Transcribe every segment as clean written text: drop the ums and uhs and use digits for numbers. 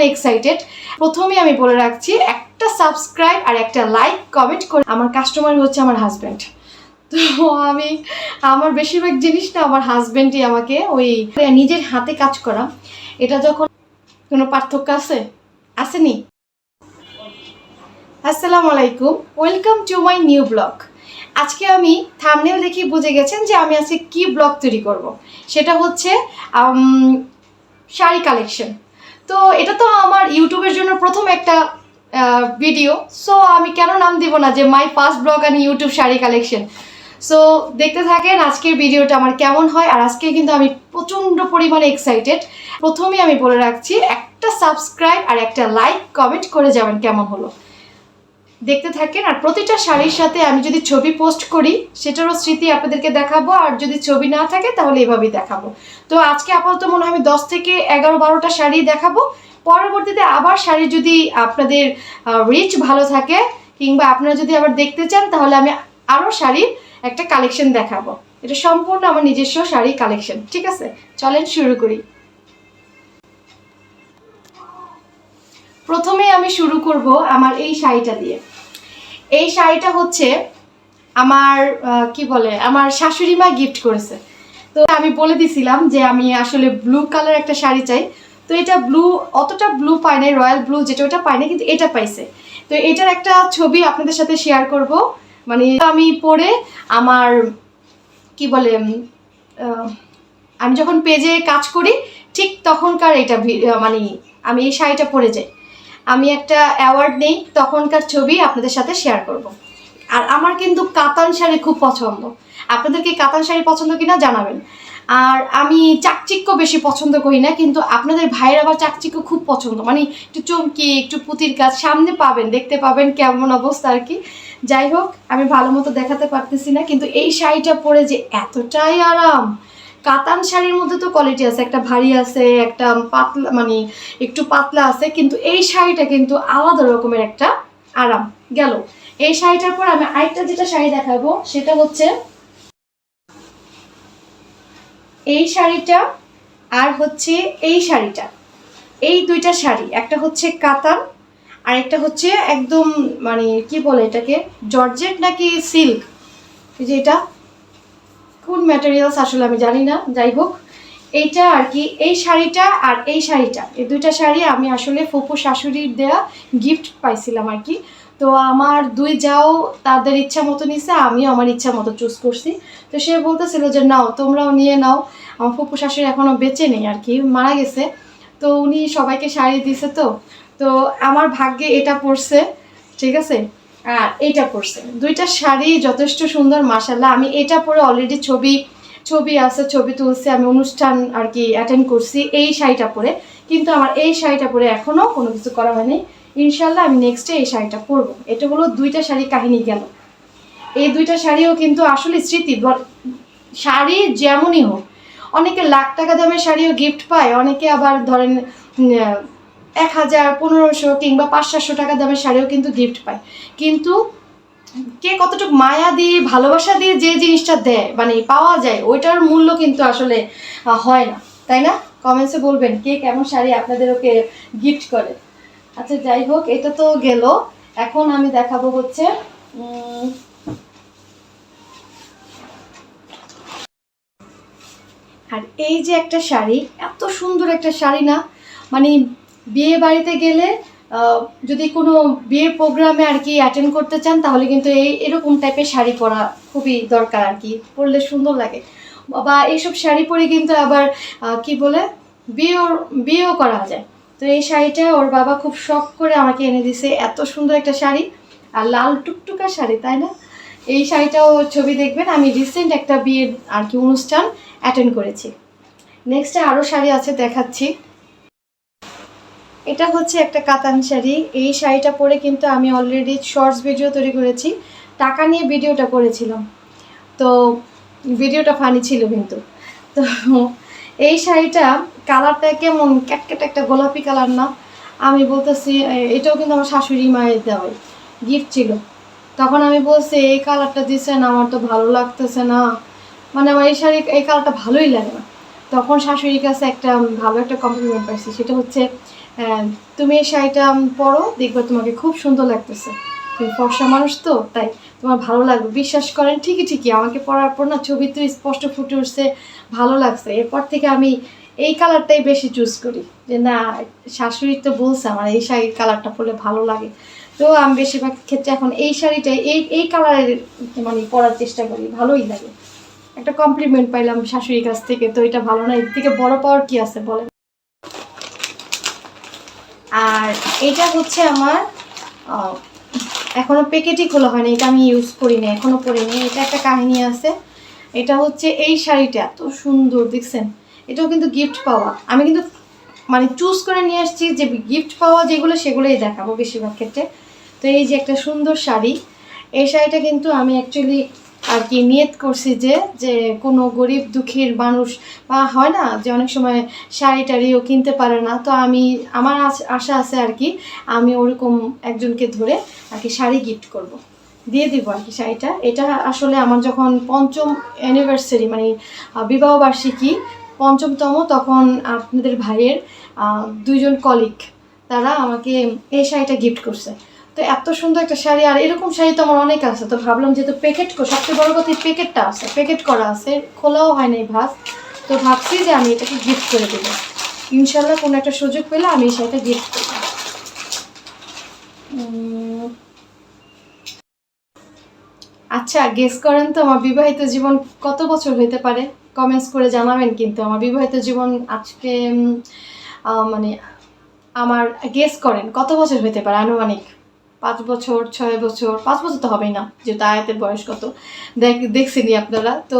পরিমাণে এক্সাইটেড। প্রথমেই আমি বলে রাখছি, একটা সাবস্ক্রাইব আর একটা লাইক কমেন্ট করে। আমার কাস্টমার হচ্ছে আমার হাজব্যান্ড, তো আমার বেশিরভাগ জিনিস না আমার হাজব্যান্ডই আমাকে ওই নিজের হাতে কাজ করা, এটা যখন কোনো পার্থক্য আসেনি। আসসালামু আলাইকুম, welcome to my new blog. আজকে আমি থাম্বনেল দেখে বুঝে গেছেন যে আমি আজকে কি ব্লগ তৈরি করব। সেটা হচ্ছে শাড়ি কালেকশন। তো এটা তো আমার ইউটিউবের জন্য প্রথম একটা ভিডিও, সো আমি কেন নাম দিব না যে my first blog and YouTube sari collection. So দেখতে থাকেন আজকের ভিডিওটা আমার কেমন হয়। আর আজকে কিন্তু আমি প্রচণ্ড পরিমাণে এক্সাইটেড। প্রথমেই আমি বলে রাখছি, একটা সাবস্ক্রাইব আর একটা লাইক কমেন্ট করে যাবেন কেমন হলো। দেখতে থাকেন। আর প্রতিটা শাড়ির সাথে আমি যদি ছবি পোস্ট করি সেটারও স্মৃতি আপনাদেরকে দেখাবো, আর যদি ছবি না থাকে তাহলে এভাবেই দেখাবো। তো আজকে আপাতত মনে হয় আমি 10 থেকে 11-12টা শাড়ি দেখাবো। পরবর্তীতে আবার শাড়ি যদি আপনাদের রিচ ভালো থাকে কিংবা আপনারা যদি আবার দেখতে চান তাহলে আমি আরও শাড়ির একটা কালেকশন দেখাবো। এটা সম্পূর্ণ আমার নিজস্ব শাড়ি কালেকশন, ঠিক আছে? চলেন শুরু করি। প্রথমে আমি শুরু করব আমার এই শাড়িটা দিয়ে। এই শাড়িটা হচ্ছে আমার কি বলে, আমার শাশুড়ি মা গিফট করেছে। তো আমি বলে দিছিলাম যে আমি আসলে ব্লু কালার একটা শাড়ি চাই। তো এটা ব্লু, অতটা ব্লু পাই নাই, রয়্যাল ব্লু যেটা ওটা পাই না, কিন্তু এটা পাইছে। তো এটার একটা ছবি আপনাদের সাথে শেয়ার করব। মানে আমি পরে আমার কি বলে, আমি যখন পেজে কাজ করি ঠিক তখনকার এটা মানে আমি এই শাড়িটা পরে যাই, আমি একটা অ্যাওয়ার্ড নেই তখনকার ছবি আপনাদের সাথে শেয়ার করব। আর আমার কিন্তু কাতান শাড়ি খুব পছন্দ। আপনাদের কি কাতান শাড়ি পছন্দ কিনা জানাবেন। আর আমি চাকচিক্য বেশি পছন্দ করি না, কিন্তু আপনাদের ভাইয়ের আবার চাকচিক্য খুব পছন্দ, মানে একটু চমকি একটু পুঁতির কাজ সামনে পাবেন, দেখতে পাবেন কেমন অবস্থা আর কি। যাই হোক, আমি ভালো মতো দেখাতে পারতেছি না, কিন্তু এই শাড়িটা পরে যে এতটাই আরাম। কাতান শাড়ির মধ্যে তো কোয়ালিটি আছে, একটা ভারী আছে, একটা পাতলা, মানে একটু পাতলা আছে, কিন্তু এই শাড়িটা কিন্তু আলাদা রকমের একটা আরাম গেল। এই শাড়িটার পর আমি আরেকটা যেটা শাড়ি দেখাবো সেটা হচ্ছে এই শাড়িটা আর হচ্ছে এই শাড়িটা। এই দুইটা শাড়ি, একটা হচ্ছে কাতান আর একটা হচ্ছে একদম মানে কি বলে এটাকে, জর্জেট নাকি সিল্ক, যে এটা কোন ম্যাটেরিয়ালস আসলে আমি জানি না। যাই হোক, এইটা আর কি, এই শাড়িটা আর এই শাড়িটা, এই দুইটা শাড়ি আমি আসলে ফুপু শাশুড়ির দেয়া গিফট পাইছিলাম আর কি। তো আমার দুই যাও তাদের ইচ্ছা মতো নিছে, আমিও আমার ইচ্ছা মতো চুজ করছি। তো সে বলতেছিল যে নাও, তোমরাও নিয়ে নাও। আমার ফুপু শাশুড়ি এখনও বেঁচে নেই আর কি, মারা গেছে। তো উনি সবাইকে শাড়ি দিছে। তো তো আমার ভাগ্যে এটা পড়ছে, ঠিক আছে, আর এইটা পড়ছে। দুইটা শাড়ি যথেষ্ট সুন্দর মাশাআল্লাহ। আমি এটা পরে অলরেডি ছবি আছে, ছবি তুলছি, আমি অনুষ্ঠান আর কি অ্যাটেন্ড করছি এই শাড়িটা পরে। কিন্তু আমার এই শাড়িটা পরে এখনও কোনো কিছু করা হয়নি। ইনশাল্লাহ আমি নেক্সটে এই শাড়িটা পরবো। এটা হলো দুইটা শাড়ি কাহিনী গেল। এই দুইটা শাড়িও কিন্তু আসলে স্মৃতি। শাড়ি যেমনই হোক, অনেকে লাখ টাকা দামের শাড়িও গিফট পায়, অনেকে আবার ধরেন 1000, 1500 কিংবা 500-700 টাকা দামের শাড়িও কিন্তু গিফট পায়। কিন্তু কে কতটুকু মায়া দিয়ে ভালোবাসা দিয়ে যে জিনিসটা দেয়, মানে পাওয়া যায়, ওইটার মূল্য কিন্তু আসলে হয় না, তাই না? কমেন্টসে বলবেন কে কেমন শাড়ি আপনাদের ওকে গিফট করে। আচ্ছা যাই হোক, এটা তো গেল। এখন আমি দেখাবো হচ্ছে আর এই যে একটা শাড়ি, এত সুন্দর একটা শাড়ি না, মানে বিয়ে বাড়িতে গেলে যদি কোনো বিয়ের প্রোগ্রামে আর কি অ্যাটেন্ড করতে চান তাহলে কিন্তু এরকম টাইপের শাড়ি পরা খুবই দরকার আর কি, পরলে সুন্দর লাগে। বা এইসব শাড়ি পরে কিন্তু আবার কি বলে বিয়েও করা যায়। তো এই শাড়িটা ওর বাবা খুব শখ করে আমাকে এনে দিছে, এত সুন্দর একটা শাড়ি আর লাল টুকটুকা শাড়ি, তাই না? এই শাড়িটাও ছবি দেখবেন, আমি রিসেন্ট একটা বিয়ের আর কি অনুষ্ঠান অ্যাটেন্ড করেছি। নেক্সটে আরও শাড়ি আছে দেখাচ্ছি। এটা হচ্ছে একটা কাতান শাড়ি। এই শাড়িটা পরে কিন্তু আমি অলরেডি শর্টস ভিডিও তৈরি করেছি, টাকা নিয়ে ভিডিওটা করেছিলাম। তো ভিডিওটা ফানি ছিল কিন্তু। তো এই শাড়িটা কালারটা কেমন ক্যাটক্যাট একটা গোলাপি কালার না? আমি বলতেছি, এটাও কিন্তু আমার শাশুড়ি মায়ের দেওয়াই গিফট ছিল। তখন আমি বলছি এই কালারটা দিচ্ছেন, আমার তো ভালো লাগতেছে না, মানে আমার এই কালারটা ভালোই লাগে না। তখন শাশুড়ির কাছে একটা ভালো একটা কমপ্লিমেন্ট পাইছি, সেটা হচ্ছে হ্যাঁ, তুমি এই শাড়িটা পরো, দেখবে তোমাকে খুব সুন্দর লাগতেছে। তুমি ফর্সা মানুষ তো, তাই তোমার ভালো লাগবে, বিশ্বাস করেন। ঠিকই ঠিকই, আমাকে পরার পর না ছবি তো স্পষ্ট ফুটে উঠছে, ভালো লাগছে। এরপর থেকে আমি এই কালারটাই বেশি চুজ করি, যে না শাশুড়ি তো বলছে আমার এই শাড়ির কালারটা পরলে ভালো লাগে। তো আমি বেশিরভাগ ক্ষেত্রে এখন এই শাড়িটাই এই এই কালারের মানে পরার চেষ্টা করি, ভালোই লাগে। একটা কমপ্লিমেন্ট পাইলাম শাশুড়ির কাছ থেকে, তো এটা ভালো না, এর থেকে বড় পাওয়ার কি আছে বলেন। আর এটা হচ্ছে আমার এখনো প্যাকেটই খোলা হয়নি, এটা আমি ইউজ করি না, এখনো পরিনি। এটা একটা কাহিনী আছে। এটা হচ্ছে এই শাড়িটা এত সুন্দর দেখছেন, এটাও কিন্তু গিফট পাওয়া। আমি কিন্তু মানে চুজ করে নিয়ে আসছি যে গিফট পাওয়া যেগুলো সেগুলোই দেখাবো বেশিরভাগ ক্ষেত্রে। তো এই যে একটা সুন্দর শাড়ি, এই শাড়িটা কিন্তু আমি অ্যাকচুয়ালি আর কি নিয়ত করছি যে যে কোনো গরিব দুঃখীর মানুষ বা হয় না যে অনেক সময় শাড়ি টাড়িও কিনতে পারে না, তো আমি আমার আশা আছে আর কি, আমি ওরকম একজনকে ধরে আর কি শাড়ি গিফট করব, দিয়ে দিব আর কি শাড়িটা। এটা আসলে আমার যখন পঞ্চম অ্যানিভার্সারি মানে বিবাহবার্ষিকী পঞ্চমতম, তখন আপনাদের ভাইয়ের দুইজন কলিগ তারা আমাকে এই শাড়িটা গিফট করছে। তো এত সুন্দর একটা শাড়ি, আর এরকম শাড়ি তো আমার অনেক আছে, তো ভাবলাম যেহেতু প্যাকেট সবচেয়ে বড় কথা প্যাকেটটা আছে, প্যাকেট করা আছে, খোলাও হয় নাই ভাস, তো ভাবছি যে আমি এটাকে গিফট করে দেবো। ইনশাল্লাহ কোনো একটা সুযোগ পেলে আমি এই শাড়িটা গিফট করবো। আচ্ছা, গেস করেন তো আমার বিবাহিত জীবন কত বছর হইতে পারে? কমেন্টস করে জানাবেন কিন্তু। আমার বিবাহিত জীবন আজকে মানে আমার গেস করেন কত বছর হইতে পারে আনুমানিক? 5 বছর, 6 বছর? 5 বছর তো হবেই না, যেহেতু আয়াতের বয়স কত দেখছেনই আপনারা, তো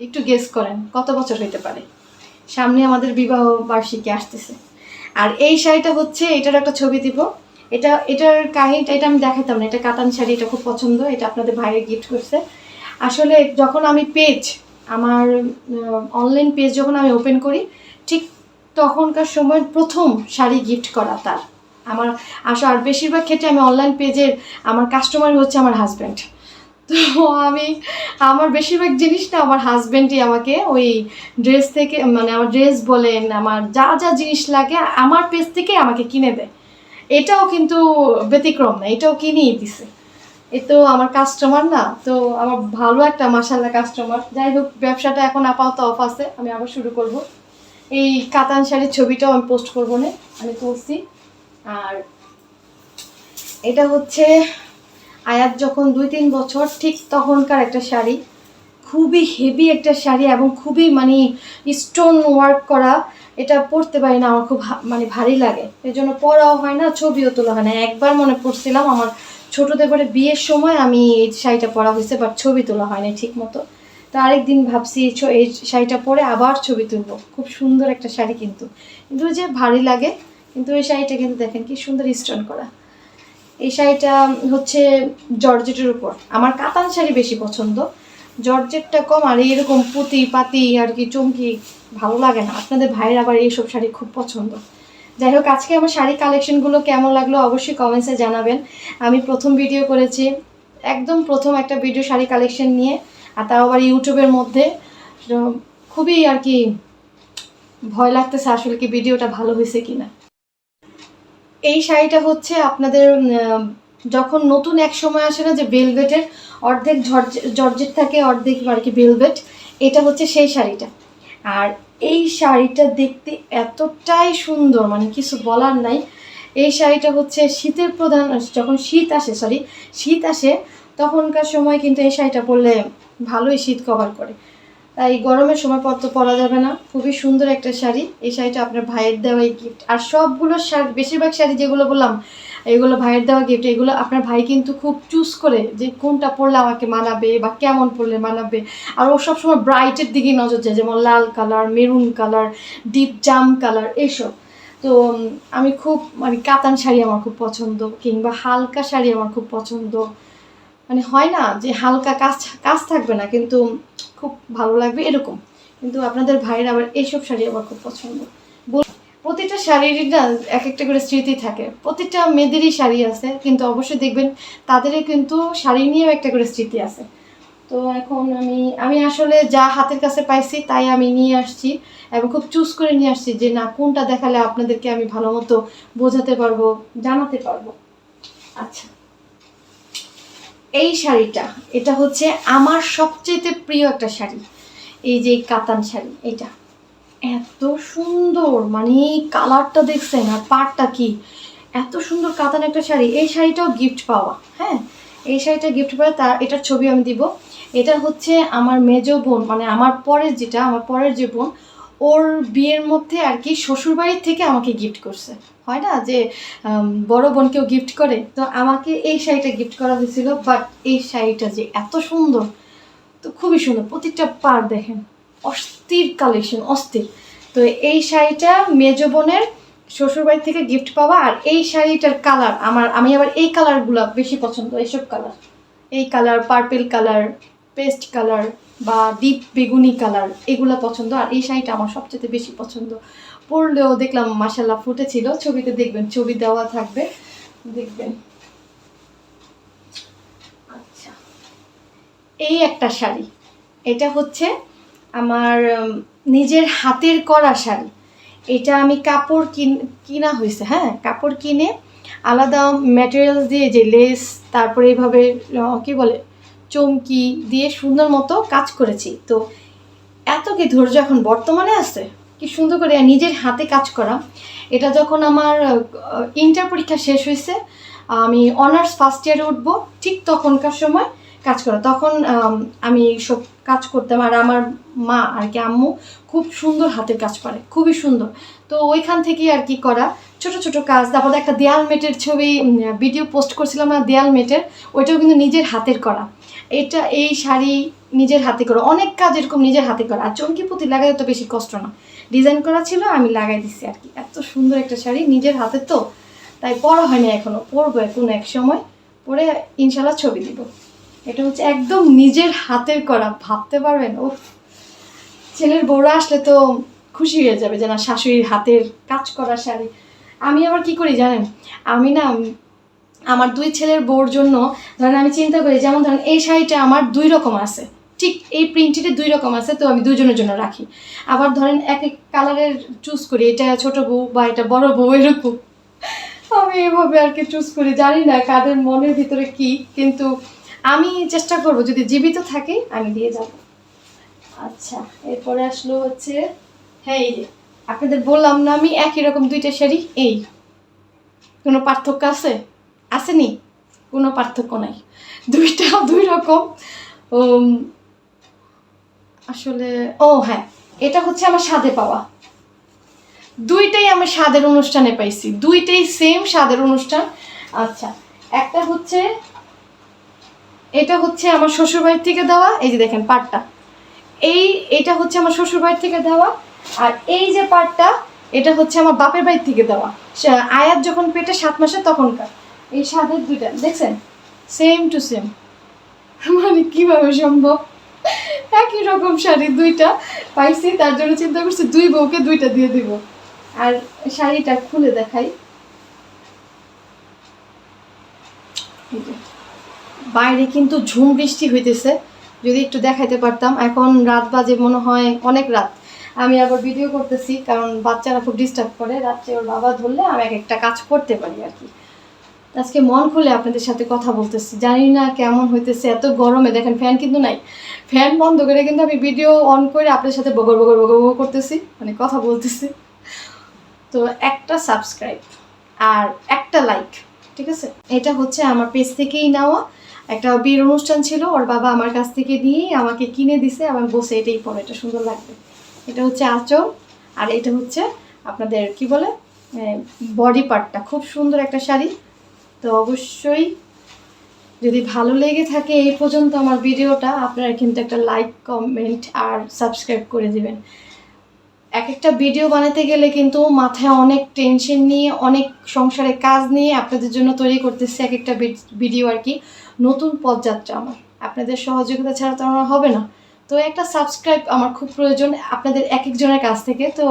একটু গেস করেন কত বছর হইতে পারে। সামনে আমাদের বিবাহ বার্ষিকী আসতেছে। আর এই শাড়িটা হচ্ছে, এটার একটা ছবি দিব। এটার কাহিনীটা এটা আমি দেখাতাম না, এটা কাতান শাড়ি, এটা খুব পছন্দ, এটা আপনাদের ভাইয়ের গিফট করছে। আসলে যখন আমি আমার অনলাইন পেজ যখন আমি ওপেন করি, ঠিক তখনকার সময় প্রথম শাড়ি গিফট করা তার আমার আশা। আর বেশিরভাগ ক্ষেত্রে আমি অনলাইন পেজের আমার কাস্টমার হচ্ছে আমার হাজব্যান্ড। তো আমি আমার বেশিরভাগ জিনিসটা আমার হাজব্যান্ডই আমাকে ওই ড্রেস থেকে মানে আমার ড্রেস বলেন, আমার যা যা জিনিস লাগে আমার পেজ থেকে আমাকে কিনে দেয়। এটাও কিন্তু ব্যতিক্রম না, এটাও কিনেই দিছে। এ তো আমার কাস্টমার না, তো আমার ভালো একটা মাশাআল্লাহ কাস্টমার। যাই হোক, ব্যবসাটা এখন আপাতত অফ আছে, আমি আবার শুরু করব। এই কাতান শাড়ির ছবিটাও আমি পোস্ট করবো না, আমি তুলছি। আর এটা হচ্ছে আয়াত যখন 2-3 বছর ঠিক তখনকার একটা শাড়ি, খুবই হেভি একটা শাড়ি এবং খুবই মানে স্টোন ওয়ার্ক করা। এটা পরতে পারি না, আমার খুব মানে ভারী লাগে, এই জন্য পরাও হয় না, ছবিও তোলা হয় না। একবার মনে পড়ছিলাম আমার ছোটোদের করে বিয়ের সময় আমি এই শাড়িটা পরা হয়েছে, বাট ছবি তোলা হয় না ঠিক মতো। তো আরেকদিন ভাবছি এই শাড়িটা পরে আবার ছবি তুলবো। খুব সুন্দর একটা শাড়ি কিন্তু, কিন্তু যে ভারী লাগে। কিন্তু এই শাড়িটা কিন্তু দেখেন কি সুন্দর স্টোন করা। এই শাড়িটা হচ্ছে জর্জেটের উপর। আমার কাতান শাড়ি বেশি পছন্দ, জর্জেটটা কম। আর এরকম পুঁতি পাতি আর কি চমকি ভালো লাগে না। আপনাদের ভাইয়ের আবার এইসব শাড়ি খুব পছন্দ। যাই হোক, আজকে আমার শাড়ি কালেকশনগুলো কেমন লাগলো অবশ্যই কমেন্টসে জানাবেন। আমি প্রথম ভিডিও করেছি, একদম প্রথম একটা ভিডিও শাড়ি কালেকশন নিয়ে, আর তাও আবার ইউটিউবের মধ্যে। খুবই আর কি ভয় লাগতেছে আসলে কি ভিডিওটা ভালো হয়েছে কিনা। এই শাড়িটা হচ্ছে আপনাদের যখন নতুন এক সময় আসে না যে ভেলভেটের অর্ধেক জর্জেট থাকে, অর্ধেক আর কি ভেলভেট, এটা হচ্ছে সেই শাড়িটা। আর এই শাড়িটা দেখতে এতটাই সুন্দর, মানে কিছু বলার নাই। এই শাড়িটা হচ্ছে শীতের প্রধান, যখন শীত আসে তখনকার সময় কিন্তু এই শাড়িটা পরলে ভালোই শীত কভার করে। তাই গরমের সময় তো পরা যাবে না। খুবই সুন্দর একটা শাড়ি, এই শাড়িটা আপনার ভাইয়ের দেওয়া এই গিফট। আর সবগুলো শাড়ি, বেশিরভাগ শাড়ি যেগুলো বললাম এগুলো ভাইয়ের দেওয়া গিফট। এগুলো আপনার ভাই কিন্তু খুব চুজ করে যে কোনটা পরলে আমাকে মানাবে বা কেমন পরলে মানাবে। আর ও সবসময় ব্রাইটের দিকেই নজর যায়, যেমন লাল কালার, মেরুন কালার, ডিপ জাম কালার, এইসব। তো আমি খুব মানে কাতান শাড়ি আমার খুব পছন্দ, কিংবা হালকা শাড়ি আমার খুব পছন্দ। মানে হয় না যে হালকা কাজ কাজ থাকবে না কিন্তু খুব ভালো লাগবে এরকম। কিন্তু আপনাদের ভাইয়ের আবার এইসব শাড়ি আমার খুব পছন্দ। প্রতিটা শাড়িরই না এক একটা করে স্মৃতি থাকে। প্রতিটা মেয়েদেরই শাড়ি আছে, কিন্তু অবশ্যই দেখবেন তাদেরই কিন্তু শাড়ি নিয়েও একটা করে স্মৃতি আছে। তো এখন আমি আসলে যা হাতের কাছে পাইছি তাই আমি নিয়ে আসছি, এবং খুব চুজ করে নিয়ে আসছি যে না কোনটা দেখালে আপনাদেরকে আমি ভালো মতো বোঝাতে পারবো, জানাতে পারবো। আচ্ছা, এই শাড়িটা, এটা হচ্ছে আমার সবচেয়ে প্রিয় একটা শাড়ি। এই যে কাতান শাড়ি, এটা এত সুন্দর, মানে কালারটা দেখছেন আর পাড়টা কি এত সুন্দর কাতান একটা শাড়ি। এই শাড়িটাও গিফট পাওয়া, হ্যাঁ এই শাড়িটা গিফট পাওয়া, তার এটার ছবি আমি দিব। এটা হচ্ছে আমার মেজো বোন, মানে আমার পরের যে বোন, ওর বিয়ের মধ্যে আর কি শ্বশুরবাড়ির থেকে আমাকে গিফট করছে। হয় না যে বড় বোনকেও গিফট করে, তো আমাকে এই শাড়িটা গিফট করা হয়েছিল। বাট এই শাড়িটা যে এত সুন্দর, তো খুবই সুন্দর, প্রতিটা পার দেখেন অস্থির কালেকশন, অস্থির। তো এই শাড়িটা মেজো বোনের শ্বশুরবাড়ি থেকে গিফট পাওয়া। আর এই শাড়িটার কালার আমি আবার এই কালারগুলো বেশি পছন্দ, এইসব কালার, এই colour, purple colour, paste colour বা ডিপ বেগুনি কালার, এগুলো পছন্দ। আর এই শাড়িটা আমার সবচেয়ে বেশি পছন্দ। পরলেও দেখলাম মাশাল্লাহ ফুটেছিল, ছবিতে দেখবেন, ছবি দেওয়া থাকবে, দেখবেন। আচ্ছা, এই একটা শাড়ি, এটা হচ্ছে আমার নিজের হাতের করা শাড়ি। এটা আমি কাপড় কিনা হয়েছে, হ্যাঁ কাপড় কিনে আলাদা ম্যাটেরিয়ালস দিয়ে, যে লেস, তারপরে এইভাবে কী বলে চমকি দিয়ে সুন্দর মতো কাজ করেছি। তো এত কি ধৈর্য এখন বর্তমানে আছে, কি সুন্দর করে নিজের হাতে কাজ করা। এটা যখন আমার ইন্টার পরীক্ষা শেষ হয়েছে, আমি অনার্স ফার্স্ট ইয়ারে উঠবো, ঠিক তখনকার সময় কাজ করা। তখন আমি সব কাজ করতাম, আর আমার মা আর কি আম্মু খুব সুন্দর হাতের কাজ করে, খুবই সুন্দর। তো ওইখান থেকেই আর কি করা ছোট ছোট কাজ। তারপরে একটা দেয়াল মেটের ছবি ভিডিও পোস্ট করছিলাম না, দেয়াল মেটের, ওইটাও কিন্তু নিজের হাতের করা। এই শাড়ি নিজের হাতে করা, অনেক কাজ এরকম নিজের হাতে করা। আর চমকি পুঁতি লাগাই তো বেশি কষ্ট না, ডিজাইন করা ছিল, আমি লাগাই দিচ্ছি আর কি। এত সুন্দর একটা শাড়ি, নিজের হাতে তো, তাই পরা হয়নি এখনো, পরবো কোনো এক সময়, পরে ইনশাল্লাহ ছবি দিব। এটা হচ্ছে একদম নিজের হাতের করা, ভাবতে পারবেন। ও, ছেলের বউরা আসলে তো খুশি হয়ে যাবে যে না শাশুড়ির হাতের কাজ করা শাড়ি। আমি আবার কি করি জানেন, আমি না আমার দুই ছেলের বউর জন্য ধরেন আমি চিন্তা করি, যেমন ধরেন এই শাড়িটা আমার 2 রকম আছে, ঠিক এই প্রিন্টেডে 2 রকম আছে, তো আমি দুজনের জন্য রাখি। আবার ধরেন এক এক কালারের চুজ করি, এটা ছোট বউ বা এটা বড় বউ, এরকম আমি এভাবে আর কি চুজ করি। জানি না কাদের মনের ভিতরে কি, কিন্তু আমি চেষ্টা করব যদি জীবিত থাকি আমি দিয়ে যাব। আচ্ছা, এরপরে আসলো হচ্ছে, হ্যাঁ এই যে আপনাদের বললাম না আমি একই রকম 2টা শাড়ি, এই কোনো পার্থক্য আছে? আসেনি, কোনো পার্থক্য নাই, 2টা 2 রকম। আসলে ও হ্যাঁ, এটা হচ্ছে আমার স্বাদে পাওয়া, 2টাই আমি স্বাদের অনুষ্ঠানে পাইছি, 2টাই সেম স্বাদের অনুষ্ঠান। আচ্ছা, একটা হচ্ছে, এটা হচ্ছে আমার শ্বশুরবাড়ির থেকে দেওয়া, এই যে দেখেন পাটটা, এটা হচ্ছে আমার শ্বশুরবাড়ির থেকে দেওয়া। আর এই যে পাটটা, এটা হচ্ছে আমার বাপের বাড়ির থেকে দেওয়া, আয়াত যখন পেটে 7 মাসে তখনকার। এই স্বাদের 2টা দেখছেন, সেম টু সেম, মানে কিভাবে সম্ভব, একই রকম শাড়ি 2টা পাইছি, তার জন্য চিন্তা করছি 2 বউকে 2টা দিয়ে দিব। আর শাড়িটা খুলে দেখাই, বাইরে কিন্তু ঝুম বৃষ্টি হইতেছে, যদি একটু দেখাইতে পারতাম। এখন রাত বাজে মনে হয় অনেক রাত, আমি আবার ভিডিও করতেছি কারণ বাচ্চারা খুব ডিস্টার্ব করে রাত্রে, ওর বাবা ধরলে আমি একটা কাজ করতে পারি আর কি। আজকে মন খুলে আপনাদের সাথে কথা বলতেছি, জানি না কেমন হইতেছে এত গরমে। দেখেন ফ্যান কিন্তু নাই, ফ্যান বন্ধ করে কিন্তু আমি ভিডিও অন করে আপনাদের সাথে বগর বগর বগর বগর করতেছি, মানে কথা বলতেছি। তো একটা সাবস্ক্রাইব আর একটা লাইক, ঠিক আছে? এটা হচ্ছে আমার পেজ থেকেই নেওয়া, একটা বিয়ের অনুষ্ঠান ছিল, ওর বাবা আমার কাছ থেকে নিয়েই আমাকে কিনে দিছে, আমার বসে এটাই পরে, এটা সুন্দর লাগবে। এটা হচ্ছে আঁচল, আর এটা হচ্ছে আপনাদের কি বলে বডি পার্টটা, খুব সুন্দর একটা শাড়ি। তো অবশ্যই যদি ভালো লেগে থাকে এই পর্যন্ত আমার ভিডিওটা, আপনারা কিন্তু একটা লাইক, কমেন্ট আর সাবস্ক্রাইব করে দিবেন। এক একটা ভিডিও বানাতে গেলে কিন্তু মাথায় অনেক টেনশন নিয়ে, অনেক সংসারে কাজ নিয়ে আপনাদের জন্য তৈরি করতেছি এক একটা ভিডিও আর কি। নতুন পথযাত্রা আমার, আপনাদের সহযোগিতা ছাড়া তো আমার হবে না। তো একটা সাবস্ক্রাইব আমার খুব প্রয়োজন আপনাদের এক একজনের কাছ থেকে, তো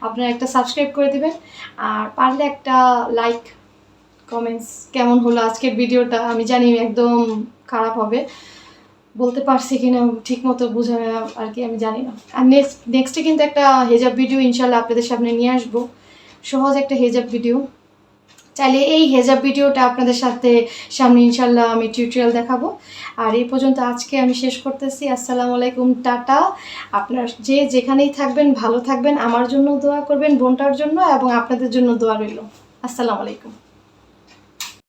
আপনারা একটা সাবস্ক্রাইব করে দেবেন, আর পারলে একটা লাইক, কমেন্টস। কেমন হলো আজকের ভিডিওটা আমি জানি একদম খারাপ হবে, বলতে পারছি কিনা ঠিক মতো বোঝাবে আর কি, আমি জানি না। আর নেক্সটে কিন্তু একটা হেজাব ভিডিও ইনশাল্লাহ আপনাদের সামনে নিয়ে আসবো, সহজ একটা হেজাব ভিডিও। চাইলে এই হেজাব ভিডিওটা আপনাদের সামনে ইনশাল্লাহ আমি টিউটোরিয়াল দেখাবো। আর এই পর্যন্ত আজকে আমি শেষ করতেছি। আসসালামু আলাইকুম, টাটা। আপনার যে যেখানেই থাকবেন ভালো থাকবেন, আমার জন্য দোয়া করবেন, বোনটার জন্য, এবং আপনাদের জন্য দোয়া রইল। আসসালামু আলাইকুম।